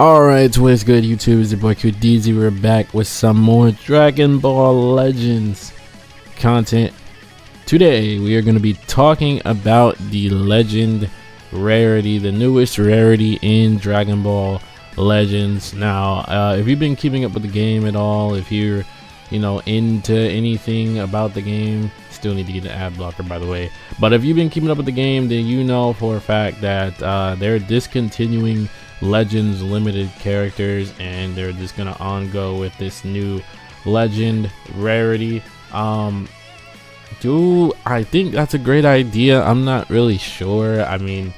Alright, what's good YouTube? It's your boy QDZ. We're back with some more Dragon Ball Legends content. Today we are going to be talking about the legend rarity, the newest rarity in Dragon Ball Legends. Now, if you've been keeping up with the game at all, if you're into anything about the game, still need to get an ad blocker by the way, but if you've been keeping up with the game, then you know for a fact that they're discontinuing Legends limited characters and they're just gonna go with this new legend rarity. Do I think that's a great idea? I'm not really sure. I mean,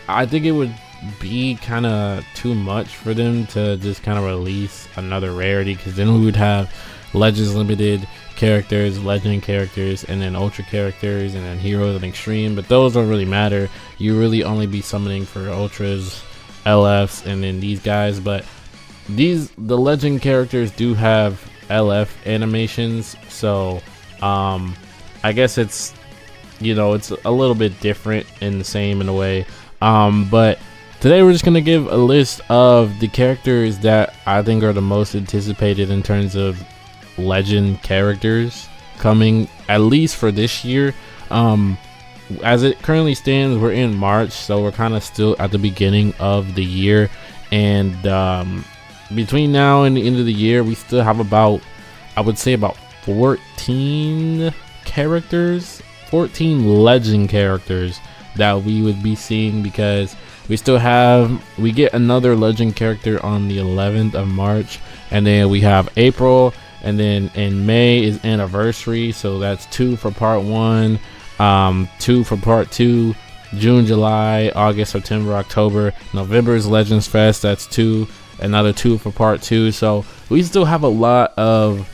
I think it would be kind of too much for them to just kind of release another rarity, because then we would have Legends limited characters, legend characters, and then ultra characters, and then heroes and extreme, but those don't really matter. You really only be summoning for ultras, LFs, and then these guys. But the legend characters do have LF animations, so I guess it's it's a little bit different and the same in a way. But today we're just gonna give a list of the characters that I think are the most anticipated in terms of legend characters coming, at least for this year. As it currently stands, we're in March, so we're kind of still at the beginning of the year, and between now and the end of the year we still have about, I would say, about 14 characters, 14 legend characters that we would be seeing, because we get another legend character on the 11th of March, and then we have April, and then in May is anniversary, so that's 2 for part 1, 2 for part 2, June, July, August, September, October. November is Legends Fest, that's 2, another 2 for part 2. So we still have a lot of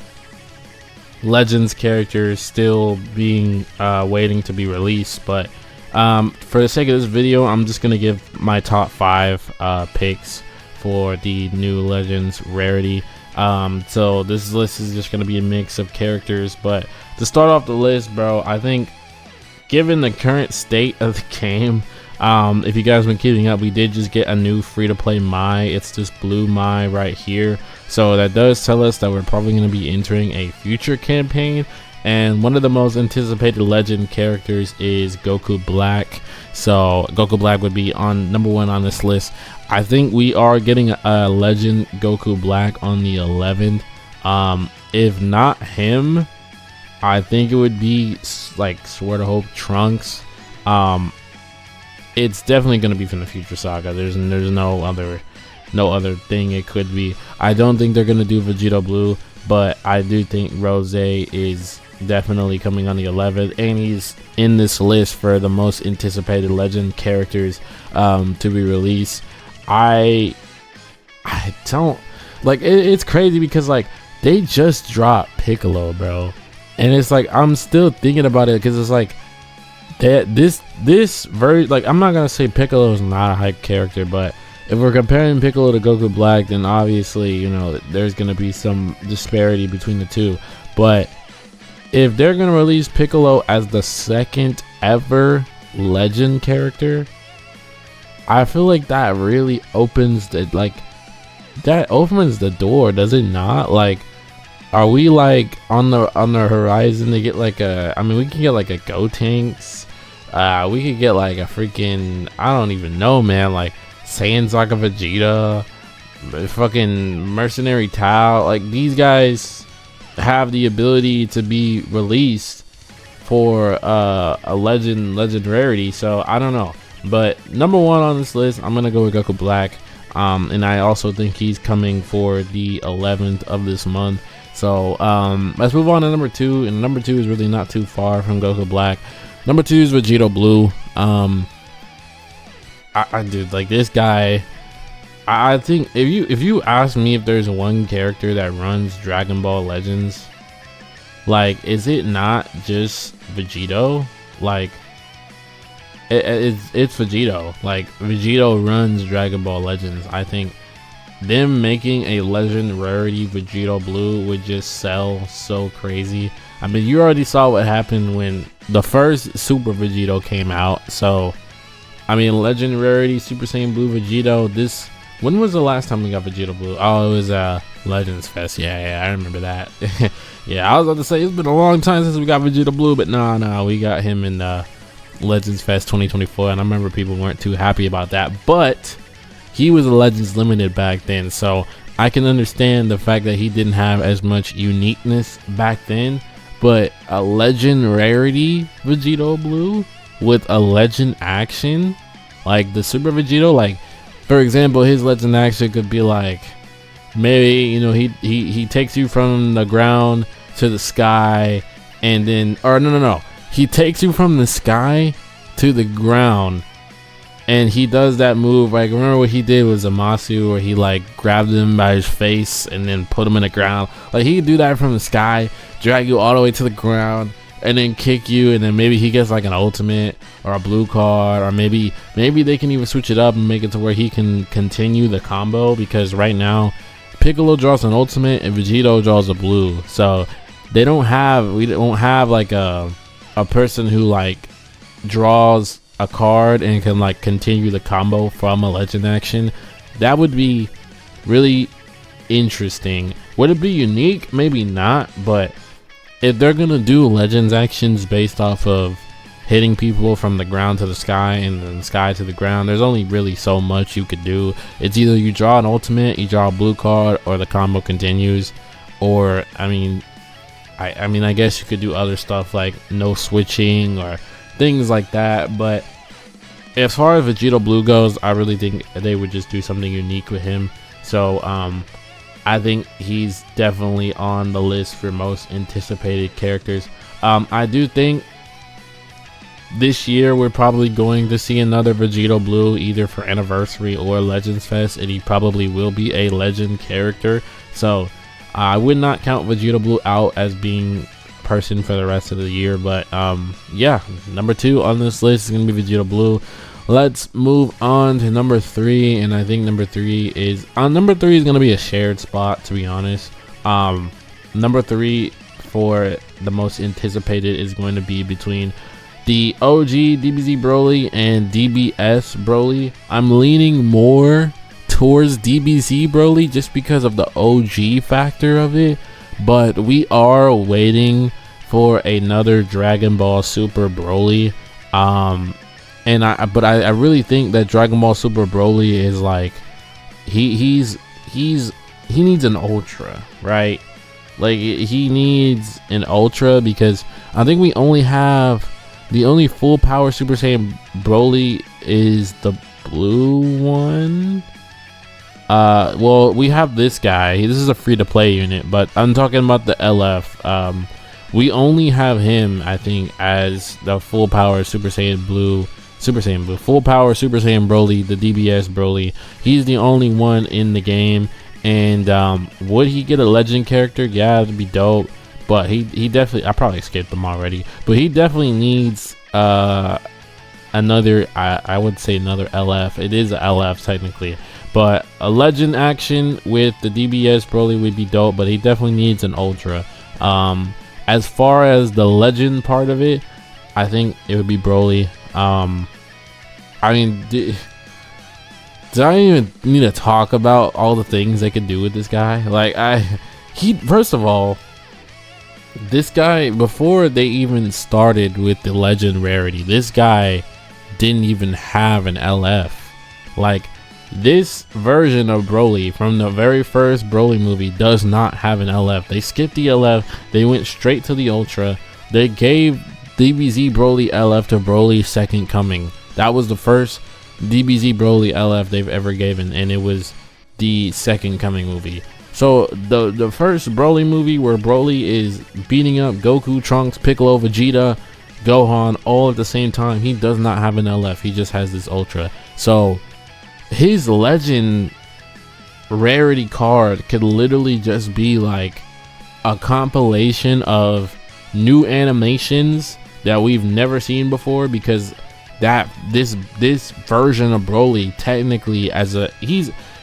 Legends characters still being waiting to be released. But for the sake of this video, I'm just gonna give my top 5 picks for the new Legends rarity. So this list is just gonna be a mix of characters, but to start off the list, bro, I think given the current state of the game, if you guys been keeping up, we did just get a new free-to-play Mai. It's this blue Mai right here, so that does tell us that we're probably going to be entering a future campaign, and one of the most anticipated legend characters is Goku Black. So Goku Black would be on number 1 on this list. I think we are getting a legend Goku Black on the 11th. If not him, I think it would be like Sword of Hope Trunks. It's definitely going to be from the Future Saga. There's no other thing it could be. I don't think they're going to do Vegito Blue, but I do think Rose is definitely coming on the 11th, and he's in this list for the most anticipated legend characters to be released. I don't like it. It's crazy because like they just dropped Piccolo, bro. And it's like I'm still thinking about it, because it's like that this very, like, I'm not gonna say Piccolo is not a hype character, but if we're comparing Piccolo to Goku Black, then obviously there's gonna be some disparity between the two. But if they're gonna release Piccolo as the second ever legend character, I feel like that really opens the door, does it not? Like, are we like on the horizon to get like a, I mean, we can get like a Gotenks, we could get like a freaking, I don't even know, man, like Saiyan Saga Vegeta, fucking Mercenary Tao. Like, these guys have the ability to be released for a legend rarity. So I don't know, but number 1 on this list, I'm gonna go with Goku Black, and I also think he's coming for the 11th of this month. So let's move on to number 2, and number 2 is really not too far from Goku Black. Number 2 is Vegito Blue. I dude, like, this guy, I think if you ask me if there's one character that runs Dragon Ball Legends, like, is it not just Vegito? Like, it's Vegito. Like, Vegito runs Dragon Ball Legends. I think them making a legend rarity Vegito Blue would just sell so crazy. I mean, you already saw what happened when the first Super Vegito came out. So I mean, legend rarity Super Saiyan Blue Vegito, this When was the last time we got Vegeta Blue? Oh, it was Legends Fest. Yeah, I remember that. Yeah, I was about to say it's been a long time since we got Vegeta Blue, but no, we got him in Legends Fest 2024, and I remember people weren't too happy about that, but he was a Legends Limited back then, so I can understand the fact that he didn't have as much uniqueness back then. But a Legend Rarity Vegito Blue with a Legend action, like the Super Vegito, like for example, his Legend action could be like, maybe, you know, he takes you from the ground to the sky, and then, or no, he takes you from the sky to the ground, and he does that move. Like, remember what he did with Zamasu, where he like grabbed him by his face and then put him in the ground. Like, he could do that from the sky, drag you all the way to the ground, and then kick you, and then maybe he gets like an ultimate or a blue card, or maybe they can even switch it up and make it to where he can continue the combo, because right now Piccolo draws an ultimate and Vegito draws a blue, so we don't have like a person who like draws a card and can like continue the combo from a Legend action. That would be really interesting. Would it be unique? Maybe not, but if they're gonna do Legends actions based off of hitting people from the ground to the sky and then the sky to the ground, there's only really so much you could do. It's either you draw an ultimate, you draw a blue card, or the combo continues. Or I mean I guess you could do other stuff like no switching or things like that, but as far as Vegito Blue goes, I really think they would just do something unique with him. So I think he's definitely on the list for most anticipated characters. I do think this year we're probably going to see another Vegito Blue, either for Anniversary or Legends Fest, and he probably will be a Legend character. So I would not count Vegito Blue out as being person for the rest of the year. But yeah, number 2 on this list is going to be Vegito Blue. Let's move on to number 3, and I think number 3 is going to be a shared spot, to be honest. Number 3 for the most anticipated is going to be between the OG DBZ Broly and DBS Broly. I'm leaning more towards DBZ Broly just because of the OG factor of it, but we are waiting for another Dragon Ball Super Broly. And I really think that Dragon Ball Super Broly is like, he needs an Ultra, right? Like, he needs an Ultra, because I think we only have the only full power Super Saiyan Broly is the blue one. Well, we have this guy. This is a free to play unit, but I'm talking about the LF. We only have him, I think, as the full power Super Saiyan Blue, full power Super Saiyan Broly, the DBS Broly. He's the only one in the game. And would he get a Legend character? Yeah, it'd be dope. But he definitely, I probably skipped him already, but he definitely needs another, I would say another LF. It is a LF technically, but a Legend action with the DBS Broly would be dope, but he definitely needs an Ultra. As far as the Legend part of it, I think it would be Broly. I mean, do I even need to talk about all the things they could do with this guy? Like, first of all, this guy, before they even started with the Legend Rarity, this guy didn't even have an LF. Like, this version of Broly from the very first Broly movie does not have an LF. They skipped the LF, they went straight to the Ultra. They gave DBZ Broly LF to Broly's Second Coming. That was the first DBZ Broly LF they've ever given, and it was the Second Coming movie. So the first Broly movie, where Broly is beating up Goku, Trunks, Piccolo, Vegeta, Gohan all at the same time, he does not have an LF. He just has this Ultra. So his Legend Rarity card could literally just be like a compilation of new animations that we've never seen before, because this version of Broly, technically,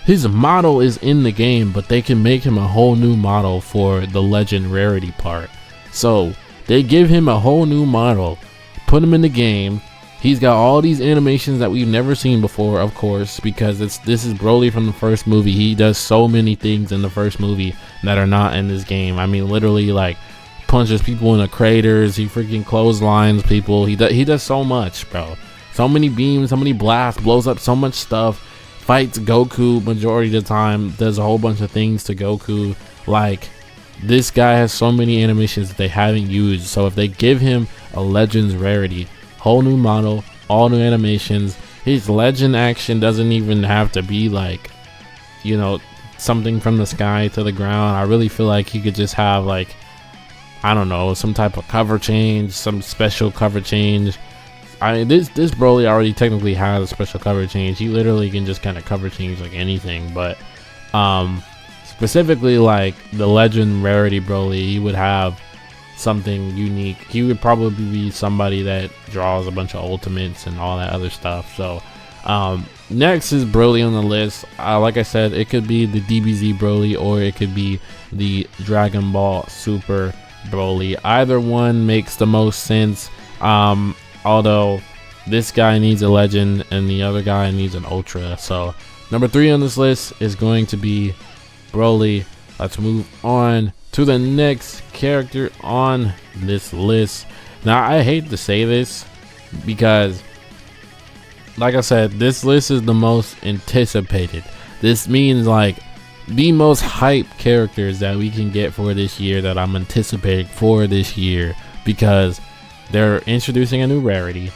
his model is in the game, but they can make him a whole new model for the Legend Rarity part. So they give him a whole new model, put him in the game, He's got all these animations that we've never seen before, of course, because this is Broly from the first movie. He does so many things in the first movie that are not in this game. I mean, literally, like, punches people in the craters. He freaking clotheslines people. He does so much, bro. So many beams, so many blasts, blows up so much stuff. Fights Goku majority of the time. Does a whole bunch of things to Goku. Like, this guy has so many animations that they haven't used. So if they give him a Legends rarity, whole new model, all new animations, his legend action doesn't even have to be like, you know, something from the sky to the ground. I really feel like he could just have, like, I don't know, some type of cover change, some special cover change. I mean, this Broly already technically has a special cover change. He literally can just kind of cover change like anything, but specifically like the legend rarity Broly, he would have something unique. He would probably be somebody that draws a bunch of ultimates and all that other stuff. So next is Broly on the list. Like I said, it could be the DBZ Broly or it could be the Dragon Ball Super Broly. Either one makes the most sense, although this guy needs a legend and the other guy needs an ultra. So number 3 on this list is going to be Broly. Let's move on to the next character on this list. Now, I hate to say this because, like I said, this list is the most anticipated. This means like the most hype characters that we can get for this year, that I'm anticipating for this year, because they're introducing a new rarity,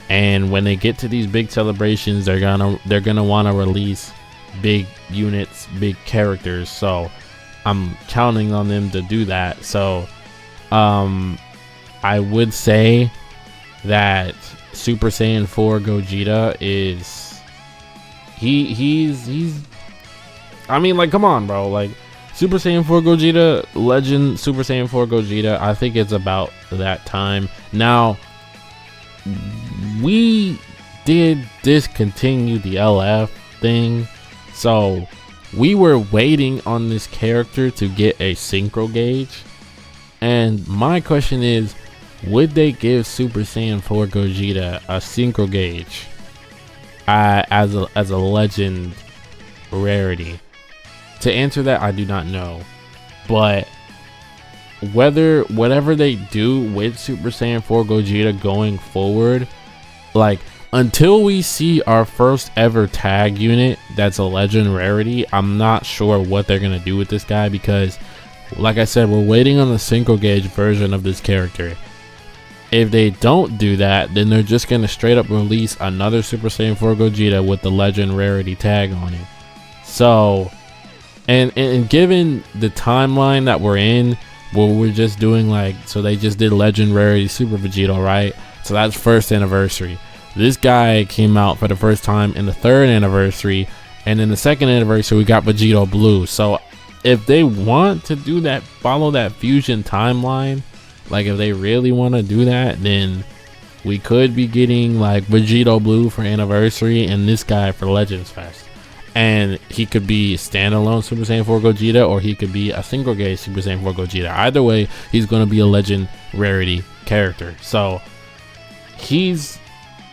and when they get to these big celebrations, they're gonna want to release big units, big characters. So I'm counting on them to do that. So I would say that Super Saiyan 4 Gogeta is he's I mean, like, come on, bro. Like, Super Saiyan 4 Gogeta, Legend Super Saiyan 4 Gogeta, I think it's about that time. Now, we did discontinue the LF thing, so we were waiting on this character to get a synchro gauge. And my question is, would they give Super Saiyan 4 Gogeta a synchro gauge as a legend rarity? To answer that, I do not know, but whatever they do with Super Saiyan 4 Gogeta going forward, like, until we see our first ever tag unit that's a legend rarity, I'm not sure what they're gonna do with this guy, because like I said, we're waiting on the synchro gauge version of this character. If they don't do that, then they're just gonna straight up release another Super Saiyan 4 Gogeta with the legend rarity tag on it. So and given the timeline that we're in, where we're just doing like, so they just did legend rarity Super Vegeta, right? So that's first anniversary. This guy came out for the first time in the 3rd anniversary, and in the 2nd anniversary we got Vegito Blue. So if they want to do that, follow that fusion timeline, like if they really want to do that, then we could be getting like Vegito Blue for anniversary and this guy for Legends Fest. And he could be standalone Super Saiyan 4 Gogeta, or he could be a single gauge Super Saiyan 4 Gogeta. Either way, he's going to be a legend rarity character. So he's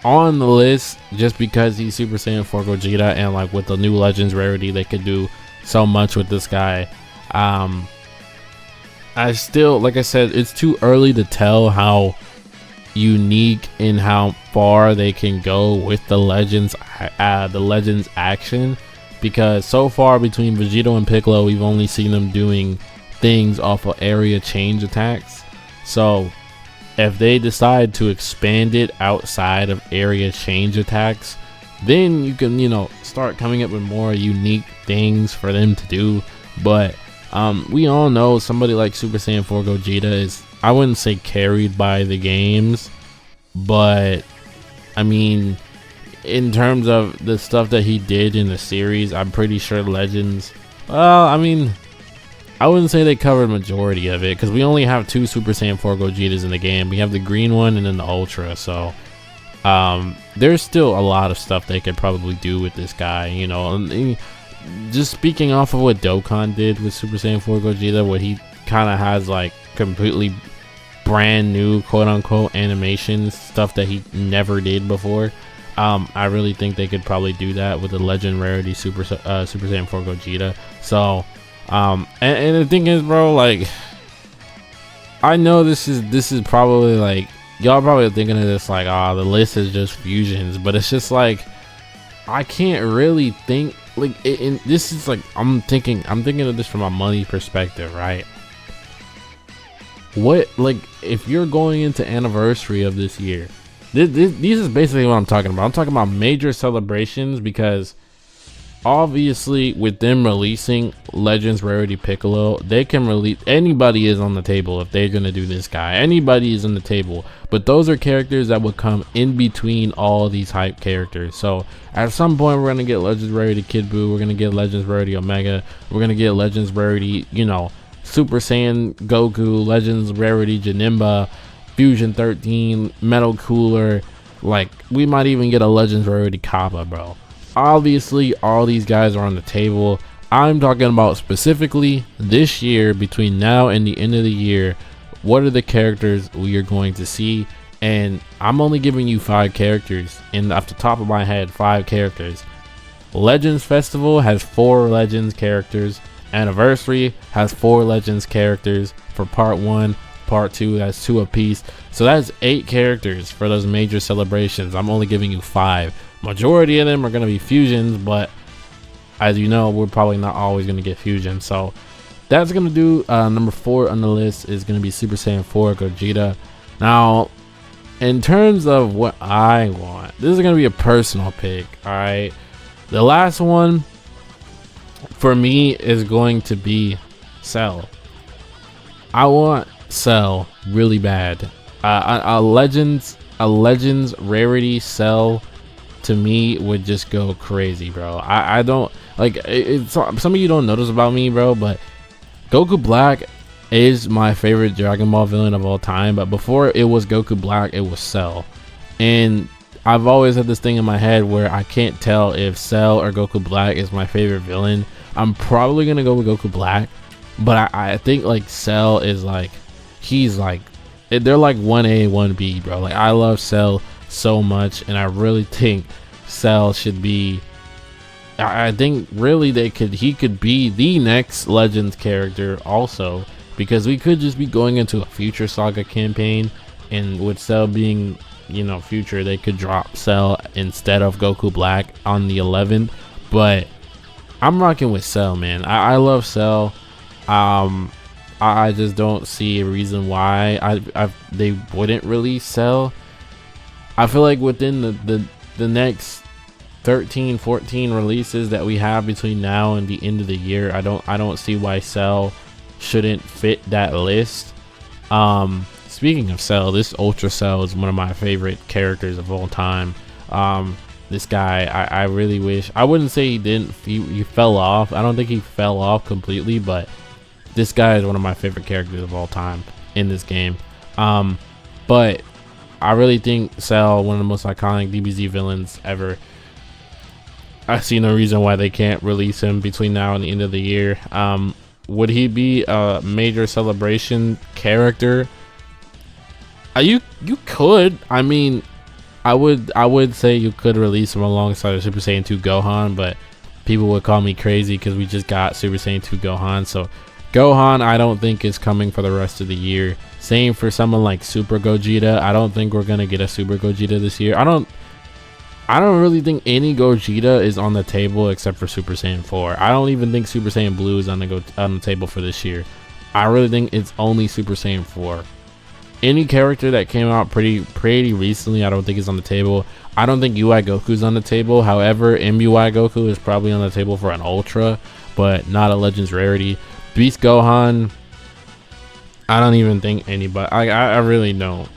on the list just because he's Super Saiyan 4 Gogeta, and like with the new legends rarity, they could do so much with this guy. I still, like I said, it's too early to tell how unique and how far they can go with the legends action, because so far between Vegito and Piccolo, we've only seen them doing things off of area change attacks. So if they decide to expand it outside of area change attacks, then you can, you know, start coming up with more unique things for them to do. But we all know somebody like Super Saiyan 4 Gogeta is, I wouldn't say carried by the games, but I mean, in terms of the stuff that he did in the series, I'm pretty sure Legends, well, I mean, I wouldn't say they covered majority of it, because we only have 2 Super Saiyan 4 Gogetas in the game. We have the green one and then the Ultra. So there's still a lot of stuff they could probably do with this guy, you know. And just speaking off of what Dokkan did with Super Saiyan 4 Gogeta, where he kind of has like completely brand new quote unquote animations, stuff that he never did before. I really think they could probably do that with the legend rarity Super Saiyan 4 Gogeta. So and the thing is, bro, like, I know this is probably like, y'all probably thinking of this like, oh, the list is just fusions, but it's just like, I can't really think like this is like, I'm thinking of this from a money perspective, right? What, like, if you're going into anniversary of this year, these is basically what I'm talking about. I'm talking about major celebrations, because obviously with them releasing Legends Rarity Piccolo, they can release, anybody is on the table if they're gonna do this guy. Anybody is on the table, but those are characters that would come in between all these hype characters. So at some point we're gonna get Legends Rarity Kid Buu, we're gonna get Legends Rarity Omega, we're gonna get Legends Rarity, you know, Super Saiyan Goku, Legends Rarity Janemba, Fusion 13, Metal Cooler, like we might even get a Legends Rarity Kappa, bro. Obviously all these guys are on the table. I'm talking about specifically this year, between now and the end of the year, what are the characters we are going to see? And I'm only giving you 5 characters, and off the top of my head, 5 characters. Legends Festival has 4 Legends characters. Anniversary has 4 Legends characters for part 1. Part 2 has 2 apiece, so that's 8 characters for those major celebrations. I'm only giving you 5. Majority of them are going to be fusions, but as you know, we're probably not always going to get fusion. So that's going to do number 4 on the list is going to be Super Saiyan 4 Gogeta. Now, in terms of what I want, this is going to be a personal pick. All right, the last one for me is going to be Cell. I want Cell really bad. A Legends Rarity Cell to me would just go crazy, bro. I don't like it. Some of you don't notice about me, bro, but Goku Black is my favorite Dragon Ball villain of all time. But before it was Goku Black, it was Cell, and I've always had this thing in my head where I can't tell if Cell or Goku Black is my favorite villain. I'm probably gonna go with Goku Black, but I think like Cell is like, he's like, they're like 1A 1B, bro. Like I love Cell so much, and I really think Cell should be, I think really he could be the next Legends character also, because we could just be going into a Future Saga campaign, and with Cell being, you know, Future, they could drop Cell instead of Goku Black on the 11th. But I'm rocking with Cell, man. I love Cell. I just don't see a reason why they wouldn't release Cell. I feel like within the next 13-14 releases that we have between now and the end of the year, I don't see why Cell shouldn't fit that list. Speaking of Cell, this Ultra Cell is one of my favorite characters of all time. This guy, I really wish, I wouldn't say he fell off. I don't think he fell off completely, but this guy is one of my favorite characters of all time in this game. But I really think Cell, one of the most iconic DBZ villains ever. I see no reason why they can't release him between now and the end of the year. Would he be a major celebration character? You could. I mean, I would say you could release him alongside a Super Saiyan 2 Gohan, but people would call me crazy because we just got Super Saiyan 2 Gohan. So Gohan, I don't think is coming for the rest of the year. Same for someone like Super Gogeta. I don't think we're gonna get a Super Gogeta this year. I don't really think any Gogeta is on the table except for Super Saiyan 4. I don't even think Super Saiyan Blue is on the table for this year. I really think it's only Super Saiyan 4. Any character that came out pretty recently, I don't think is on the table. I don't think UI Goku's on the table. However, MUI Goku is probably on the table for an Ultra, but not a Legends Rarity. Beast Gohan, I don't even think anybody. I really don't.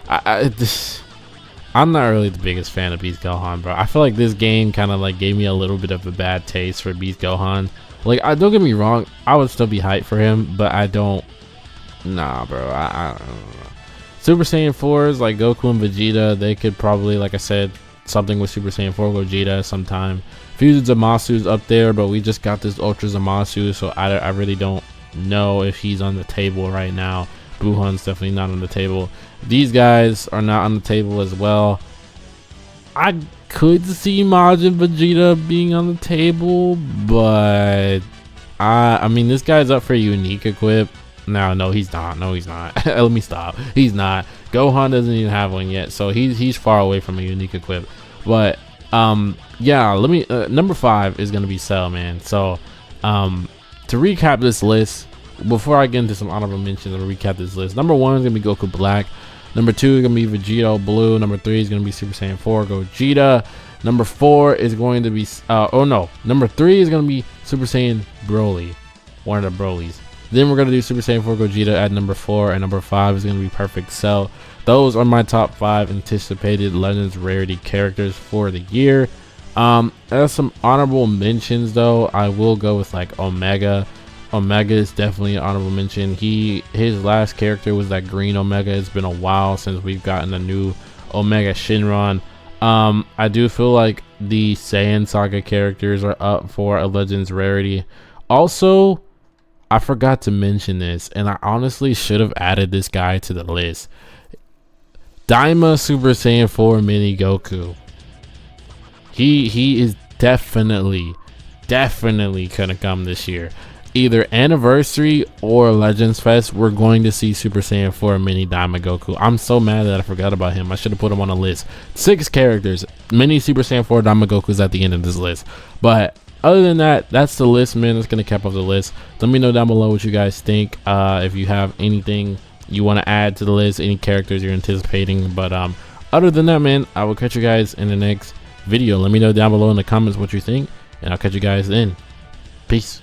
I'm not really the biggest fan of Beast Gohan, bro. I feel like this game kind of like gave me a little bit of a bad taste for Beast Gohan. Like, don't get me wrong, I would still be hyped for him, but I don't. Nah, bro. I don't know. Super Saiyan 4s like Goku and Vegeta, they could probably, like I said, something with Super Saiyan 4 Gogeta sometime. Fusion Zamasu's up there, but we just got this Ultra Zamasu, so I really don't know if he's on the table right now. Buhan's definitely not on the table. These guys are not on the table as well. I could see Majin Vegeta being on the table, but I mean, this guy's up for unique equip. No, he's not. No, he's not. Let me stop. He's not. Gohan doesn't even have one yet, so he's far away from a unique equip. But yeah, let me number 5 is gonna be Cell, man. So to recap this list, before I get into some honorable mentions, I'm gonna recap this list. Number 1 is gonna be Goku Black. Number 2 is gonna be Vegito Blue. Number 3 is gonna be Super Saiyan 4 Gogeta. Number 4 is going to be number 3 is gonna be Super Saiyan Broly, one of the Brolys. Then we're gonna do Super Saiyan 4 Gogeta at number 4, and number 5 is gonna be Perfect Cell. Those are my top 5 anticipated Legends rarity characters for the year. As some honorable mentions though, I will go with like Omega. Omega is definitely an honorable mention. His last character was that green Omega. It's been a while since we've gotten a new Omega Shinron. I do feel like the Saiyan Saga characters are up for a Legends rarity. Also, I forgot to mention this, and I honestly should have added this guy to the list. Daima Super Saiyan 4 Mini Goku. He is definitely gonna come this year. Either anniversary or Legends Fest, we're going to see Super Saiyan 4 Mini Daima Goku. I'm so mad that I forgot about him. I should have put him on a list. 6 characters, mini Super Saiyan 4 Daima Goku's at the end of this list. But other than that, that's the list, man. That's gonna cap off the list. Let me know down below what you guys think. If you have anything you want to add to the list, any characters you're anticipating. But other than that, man, I will catch you guys in the next video. Let me know down below in the comments what you think, and I'll catch you guys then. Peace.